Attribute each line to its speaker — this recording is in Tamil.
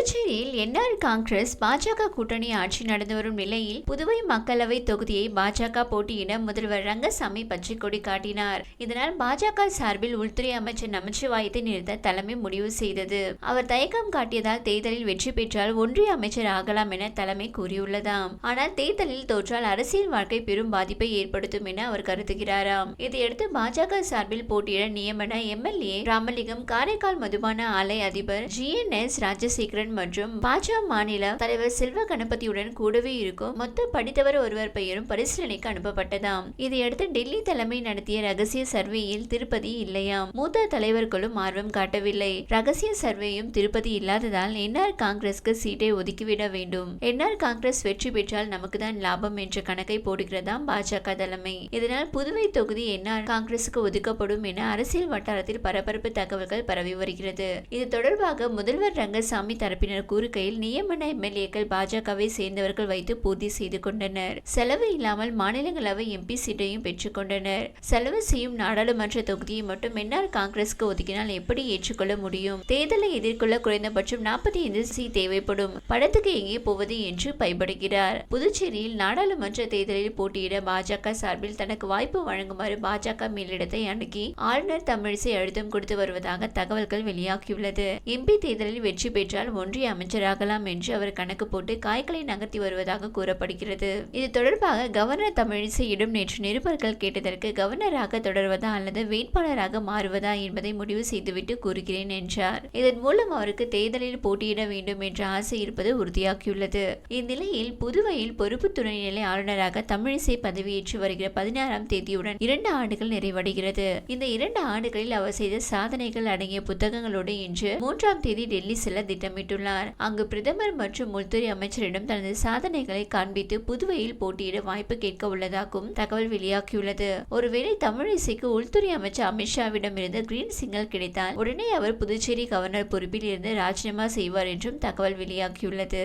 Speaker 1: புதுச்சேரியில் என்ஆர் காங்கிரஸ் பாஜக கூட்டணி ஆட்சி நடந்து வரும் நிலையில் புதுவை மக்களவை தொகுதியை பாஜக போட்டியிட முதல்வர் ரங்கசாமி பச்சை கொடி காட்டினார். இதனால் பாஜக சார்பில் உள்துறை அமைச்சர் நமச்சிவாயத்தை நிறுத்த தலைமை முடிவு செய்தது. அவர் தயக்கம் காட்டியதால் தேர்தலில் வெற்றி பெற்றால் ஒன்றிய அமைச்சர் ஆகலாம் என தலைமை கூறியுள்ளதாம். ஆனால் தேர்தலில் தோற்றால் அரசியல் வாழ்க்கை பெரும் பாதிப்பை ஏற்படுத்தும் என அவர் கருதுகிறாராம். இதையடுத்து பாஜக சார்பில் போட்டியிட நியமன எம்எல்ஏ ராமலிங்கம், காரைக்கால் மதுபான ஆலை அதிபர் GNS ராஜசேகரன் மற்றும் பாஜக மாநில தலைவர் செல்வ கணபதியுடன் கூடவே இருக்கும் மொத்த படித்தவர் ஒருவர் பெயரும் பரிசீலனைக்கு அனுப்பப்பட்டதாம். இதையடுத்து டெல்லி தலைமை நடத்திய ரகசிய சர்வேயில் திருப்பதி இல்லையாம். மூத்த தலைவர்களும் ஆர்வம் காட்டவில்லை. ரகசிய சர்வேயும் திருப்பதி இல்லாததால் என்ஆர் காங்கிரஸ்க்கு சீட்டை ஒதுக்கிவிட வேண்டும். என்ஆர் காங்கிரஸ் வெற்றி பெற்றால் நமக்கு தான் லாபம் என்ற கணக்கை போடுகிறதாம் பாஜக தலைமை. இதனால் புதுவை தொகுதி என்ஆர் காங்கிரசுக்கு ஒதுக்கப்படும் என அரசியல் வட்டாரத்தில் பரபரப்பு தகவல்கள் பரவி வருகிறது. இது தொடர்பாக முதல்வர் ரங்கசாமி தரப்பினர் கூறுகையில், நியமன எம்எல்ஏக்கள் பாஜகவை சேர்ந்தவர்கள் வைத்து பூர்த்தி செய்து கொண்டனர். செலவு இல்லாமல் மாநிலங்களவை MP சீட்டையும் பெற்றுக் கொண்டனர். செலவு செய்யும் நாடாளுமன்ற தொகுதியை மட்டும் என்ஆர் காங்கிரஸ்க்கு ஒதுக்கினால் எப்படி ஏற்றுக்கொள்ள முடியும்? தேர்தலை எதிர்கொள்ள குறைந்தபட்சம் 45 சீட் தேவைப்படும். படத்துக்கு எங்கே போவது என்று பயப்படுகிறார். புதுச்சேரியில் நாடாளுமன்ற தேர்தலில் போட்டியிட பாஜக சார்பில் தனக்கு வாய்ப்பு வழங்குமாறு பாஜக மேலிடத்தை அணுகி ஆளுநர் தமிழிசை அழுத்தம் கொடுத்து வருவதாக தகவல்கள் வெளியாகியுள்ளது. MP தேர்தலில் வெற்றி பெற்றால் ஒன்றிய அமைச்சராகலாம் என்று அவர் கணக்கு போட்டு காய்களை நகர்த்தி வருவதாக கூறப்படுகிறது. இது தொடர்பாக கவர்னர் தமிழிசையிடம் நேற்று நிருபர்கள் கேட்டதற்கு, கவர்னராக தொடர்வதா அல்லது வேட்பாளராக மாறுவதா என்பதை முடிவு செய்துவிட்டு கூறுகிறேன் என்றார். இதன் மூலம் அவருக்கு தேர்தலில் போட்டியிட வேண்டும் என்ற ஆசை இருப்பது உறுதியாகியுள்ளது. இந்நிலையில் புதுவையில் பொறுப்பு துணைநிலை ஆளுநராக தமிழிசை பதவியேற்று வருகிற 16ஆம் தேதியுடன் 2 ஆண்டுகள் நிறைவடைகிறது. இந்த 2 ஆண்டுகளில் அவர் செய்த சாதனைகள் அடங்கிய புத்தகங்களோடு இன்று 3ஆம் தேதி டெல்லி செல்ல திட்டமிட்டுள்ளார். அங்கு பிரதமர் மற்றும் உள்துறை அமைச்சரிடம் தனது சாதனைகளை காண்பித்து புதுவையில் போட்டியிட வாய்ப்பு கேட்க உள்ளதாகவும் தகவல் வெளியாகியுள்ளது. ஒருவேளை தமிழிசைக்கு உள்துறை அமைச்சர் அமித்ஷாவிடம் இருந்து கிரீன் சிக்னல் கிடைத்தால் உடனே அவர் புதுச்சேரி கவர்னர் பொறுப்பில் இருந்து ராஜினாமா செய்வார் என்றும் தகவல் வெளியாகியுள்ளது.